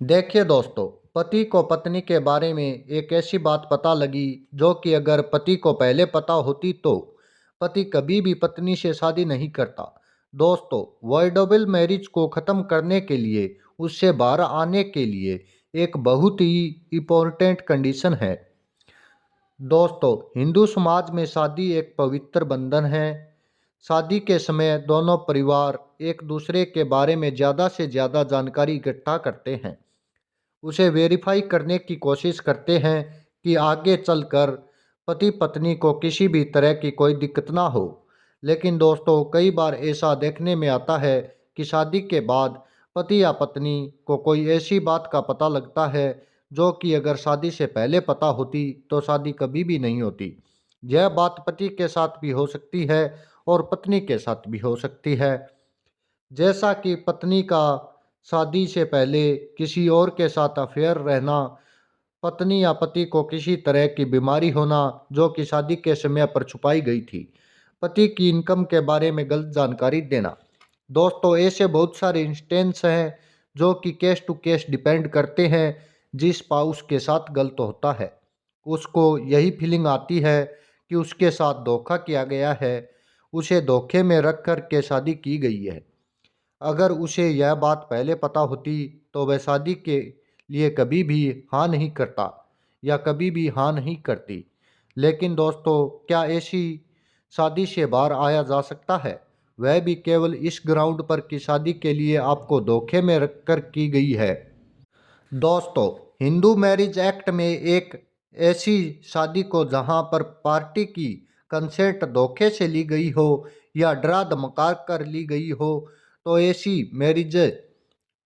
देखिए दोस्तों, पति को पत्नी के बारे में एक ऐसी बात पता लगी जो कि अगर पति को पहले पता होती तो पति कभी भी पत्नी से शादी नहीं करता। दोस्तों, वर्ल्ड मैरिज को ख़त्म करने के लिए, उससे बाहर आने के लिए एक बहुत ही इम्पोर्टेंट कंडीशन है। दोस्तों, हिंदू समाज में शादी एक पवित्र बंधन है। शादी के समय दोनों परिवार एक दूसरे के बारे में ज़्यादा से ज़्यादा जानकारी इकट्ठा करते हैं, उसे वेरीफाई करने की कोशिश करते हैं कि आगे चलकर पति पत्नी को किसी भी तरह की कोई दिक्कत ना हो। लेकिन दोस्तों, कई बार ऐसा देखने में आता है कि शादी के बाद पति या पत्नी को कोई ऐसी बात का पता लगता है जो कि अगर शादी से पहले पता होती तो शादी कभी भी नहीं होती। यह बात पति के साथ भी हो सकती है और पत्नी के साथ भी हो सकती है। जैसा कि पत्नी का शादी से पहले किसी और के साथ अफेयर रहना, पत्नी या पति को किसी तरह की बीमारी होना जो कि शादी के समय पर छुपाई गई थी, पति की इनकम के बारे में गलत जानकारी देना। दोस्तों, ऐसे बहुत सारे इंस्टेंस हैं जो कि केस टू केस डिपेंड करते हैं। जिस स्पाउस के साथ गलत होता है उसको यही फीलिंग आती है कि उसके साथ धोखा किया गया है, उसे धोखे में रख कर के शादी की गई है। अगर उसे यह बात पहले पता होती तो वह शादी के लिए कभी भी हाँ नहीं करता या कभी भी हाँ नहीं करती। लेकिन दोस्तों, क्या ऐसी शादी से बाहर आया जा सकता है? वह भी केवल इस ग्राउंड पर कि शादी के लिए आपको धोखे में रखकर की गई है। दोस्तों, हिंदू मैरिज एक्ट में एक ऐसी शादी को जहां पर पार्टी की कंसेंट धोखे से ली गई हो या डरा धमका कर ली गई हो, तो ऐसी मैरिज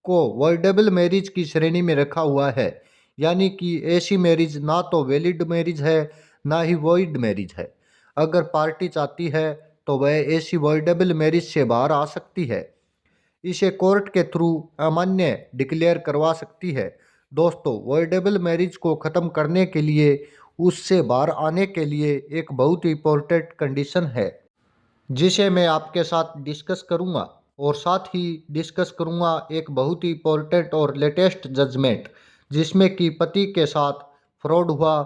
को वर्डेबल मैरिज की श्रेणी में रखा हुआ है। यानी कि ऐसी मैरिज ना तो वैलिड मैरिज है, ना ही वॉइड मैरिज है। अगर पार्टी चाहती है तो वह ऐसी वर्डेबल मैरिज से बाहर आ सकती है, इसे कोर्ट के थ्रू अमान्य डिक्लेयर करवा सकती है। दोस्तों, वर्डेबल मैरिज को ख़त्म करने के लिए, उससे बाहर आने के लिए एक बहुत ही इम्पोर्टेंट कंडीशन है जिसे मैं आपके साथ डिस्कस करूंगा, और साथ ही डिस्कस करूंगा एक बहुत ही इम्पोर्टेंट और लेटेस्ट जजमेंट जिसमें कि पति के साथ फ्रॉड हुआ।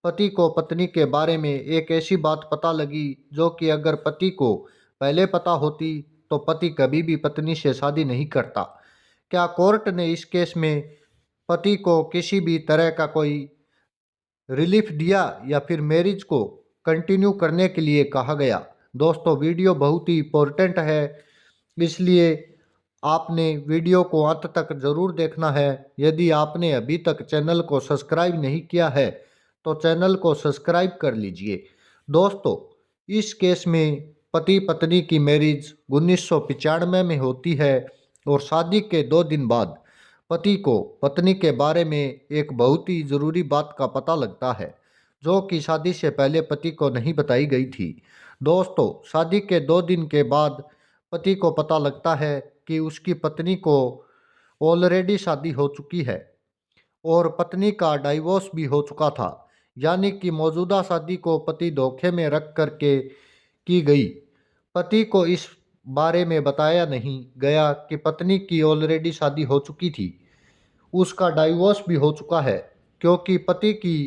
पति को पत्नी के बारे में एक ऐसी बात पता लगी जो कि अगर पति को पहले पता होती तो पति कभी भी पत्नी से शादी नहीं करता। क्या कोर्ट ने इस केस में पति को किसी भी तरह का कोई रिलीफ दिया या फिर मैरिज को कंटिन्यू करने के लिए कहा गया? दोस्तों, वीडियो बहुत ही इम्पोर्टेंट है, इसलिए आपने वीडियो को अंत तक ज़रूर देखना है। यदि आपने अभी तक चैनल को सब्सक्राइब नहीं किया है तो चैनल को सब्सक्राइब कर लीजिए। दोस्तों, इस केस में पति पत्नी की मैरिज 1995 में होती है और शादी के 2 दिन बाद पति को पत्नी के बारे में एक बहुत ही ज़रूरी बात का पता लगता है जो कि शादी से पहले पति को नहीं बताई गई थी। दोस्तों, शादी के 2 दिन के बाद पति को पता लगता है कि उसकी पत्नी को ऑलरेडी शादी हो चुकी है और पत्नी का डाइवोर्स भी हो चुका था। यानी कि मौजूदा शादी को पति धोखे में रख करके की गई। पति को इस बारे में बताया नहीं गया कि पत्नी की ऑलरेडी शादी हो चुकी थी, उसका डाइवोर्स भी हो चुका है, क्योंकि पति की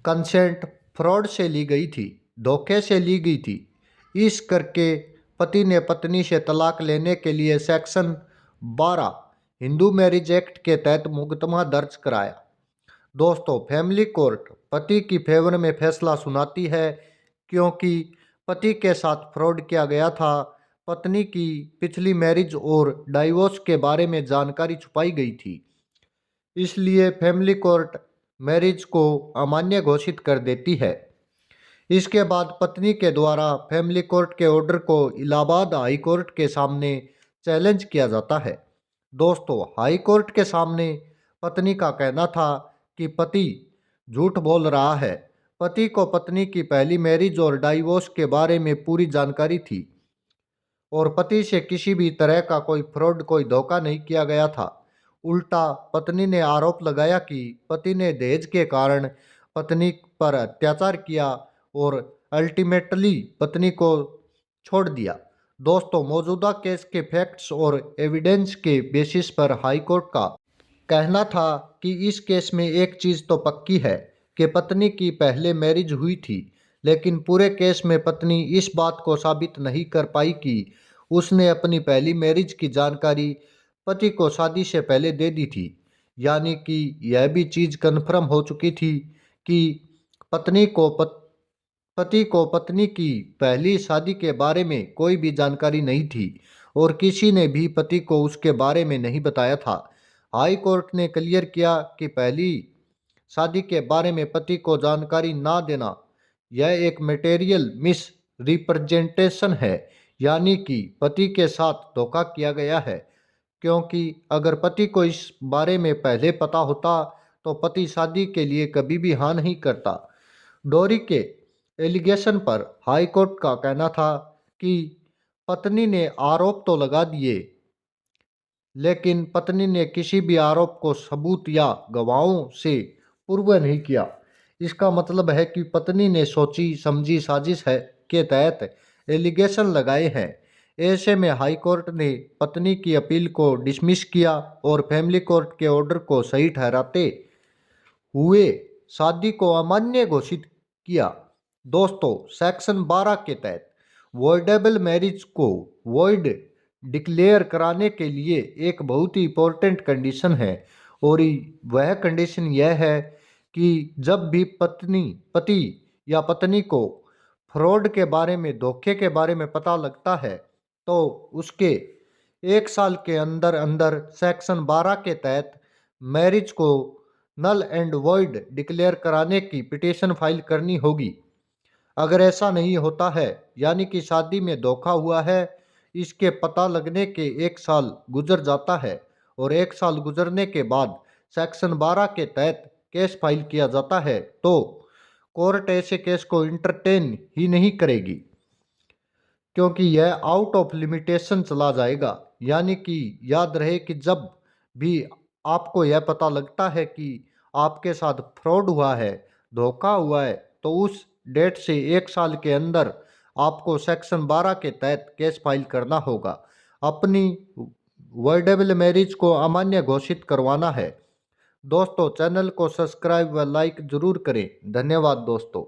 कंसेंट फ्रॉड से ली गई थी, धोखे से ली गई थी। इस करके पति ने पत्नी से तलाक लेने के लिए सेक्शन 12 हिंदू मैरिज एक्ट के तहत मुकदमा दर्ज कराया। दोस्तों, फैमिली कोर्ट पति की फेवर में फैसला सुनाती है क्योंकि पति के साथ फ्रॉड किया गया था। पत्नी की पिछली मैरिज और डाइवोर्स के बारे में जानकारी छुपाई गई थी, इसलिए फैमिली कोर्ट मैरिज को अमान्य घोषित कर देती है। इसके बाद पत्नी के द्वारा फैमिली कोर्ट के ऑर्डर को इलाहाबाद हाई कोर्ट के सामने चैलेंज किया जाता है। दोस्तों, हाई कोर्ट के सामने पत्नी का कहना था कि पति झूठ बोल रहा है। पति को पत्नी की पहली मैरिज और डाइवोर्स के बारे में पूरी जानकारी थी और पति से किसी भी तरह का कोई फ्रॉड, कोई धोखा नहीं किया गया था। उल्टा पत्नी ने आरोप लगाया कि पति ने दहेज के कारण पत्नी पर अत्याचार किया और अल्टीमेटली पत्नी को छोड़ दिया। दोस्तों, मौजूदा केस के फैक्ट्स और एविडेंस के बेसिस पर हाई कोर्ट का कहना था कि इस केस में एक चीज़ तो पक्की है कि पत्नी की पहले मैरिज हुई थी, लेकिन पूरे केस में पत्नी इस बात को साबित नहीं कर पाई कि उसने अपनी पहली मैरिज की जानकारी पति को शादी से पहले दे दी थी। यानी कि यह भी चीज़ कन्फर्म हो चुकी थी कि पत्नी को पति को पत्नी की पहली शादी के बारे में कोई भी जानकारी नहीं थी और किसी ने भी पति को उसके बारे में नहीं बताया था। हाई कोर्ट ने क्लियर किया कि पहली शादी के बारे में पति को जानकारी ना देना यह एक मटेरियल मिस रिप्रेजेंटेशन है, यानी कि पति के साथ धोखा किया गया है। क्योंकि अगर पति को इस बारे में पहले पता होता तो पति शादी के लिए कभी भी हाँ नहीं करता। डोरी के एलिगेशन पर हाई कोर्ट का कहना था कि पत्नी ने आरोप तो लगा दिए, लेकिन पत्नी ने किसी भी आरोप को सबूत या गवाहों से पूर्व नहीं किया। इसका मतलब है कि पत्नी ने सोची समझी साजिश है के तहत एलिगेशन लगाए हैं। ऐसे में हाई कोर्ट ने पत्नी की अपील को डिसमिस किया और फैमिली कोर्ट के ऑर्डर को सही ठहराते हुए शादी को अमान्य घोषित किया। दोस्तों, सेक्शन 12 के तहत वॉइडेबल मैरिज को वॉइड डिक्लेयर कराने के लिए एक बहुत ही इंपॉर्टेंट कंडीशन है और वह कंडीशन यह है कि जब भी पति या पत्नी को फ्रॉड के बारे में धोखे के बारे में पता लगता है तो उसके 1 साल के अंदर अंदर सेक्शन 12 के तहत मैरिज को नल एंड वॉइड डिक्लेयर कराने की पिटीशन फाइल करनी होगी। अगर ऐसा नहीं होता है, यानी कि शादी में धोखा हुआ है, इसके पता लगने के 1 साल गुजर जाता है और 1 साल गुजरने के बाद सेक्शन 12 के तहत केस फाइल किया जाता है तो कोर्ट ऐसे केस को इंटरटेन ही नहीं करेगी, क्योंकि यह आउट ऑफ लिमिटेशन चला जाएगा। यानी कि याद रहे कि जब भी आपको यह पता लगता है कि आपके साथ फ्रॉड हुआ है, धोखा हुआ है, तो उस डेट से 1 साल के अंदर आपको सेक्शन 12 के तहत केस फाइल करना होगा। अपनी वर्डेबल मैरिज को अमान्य घोषित करवाना है। दोस्तों, चैनल को सब्सक्राइब व लाइक जरूर करें। धन्यवाद दोस्तों।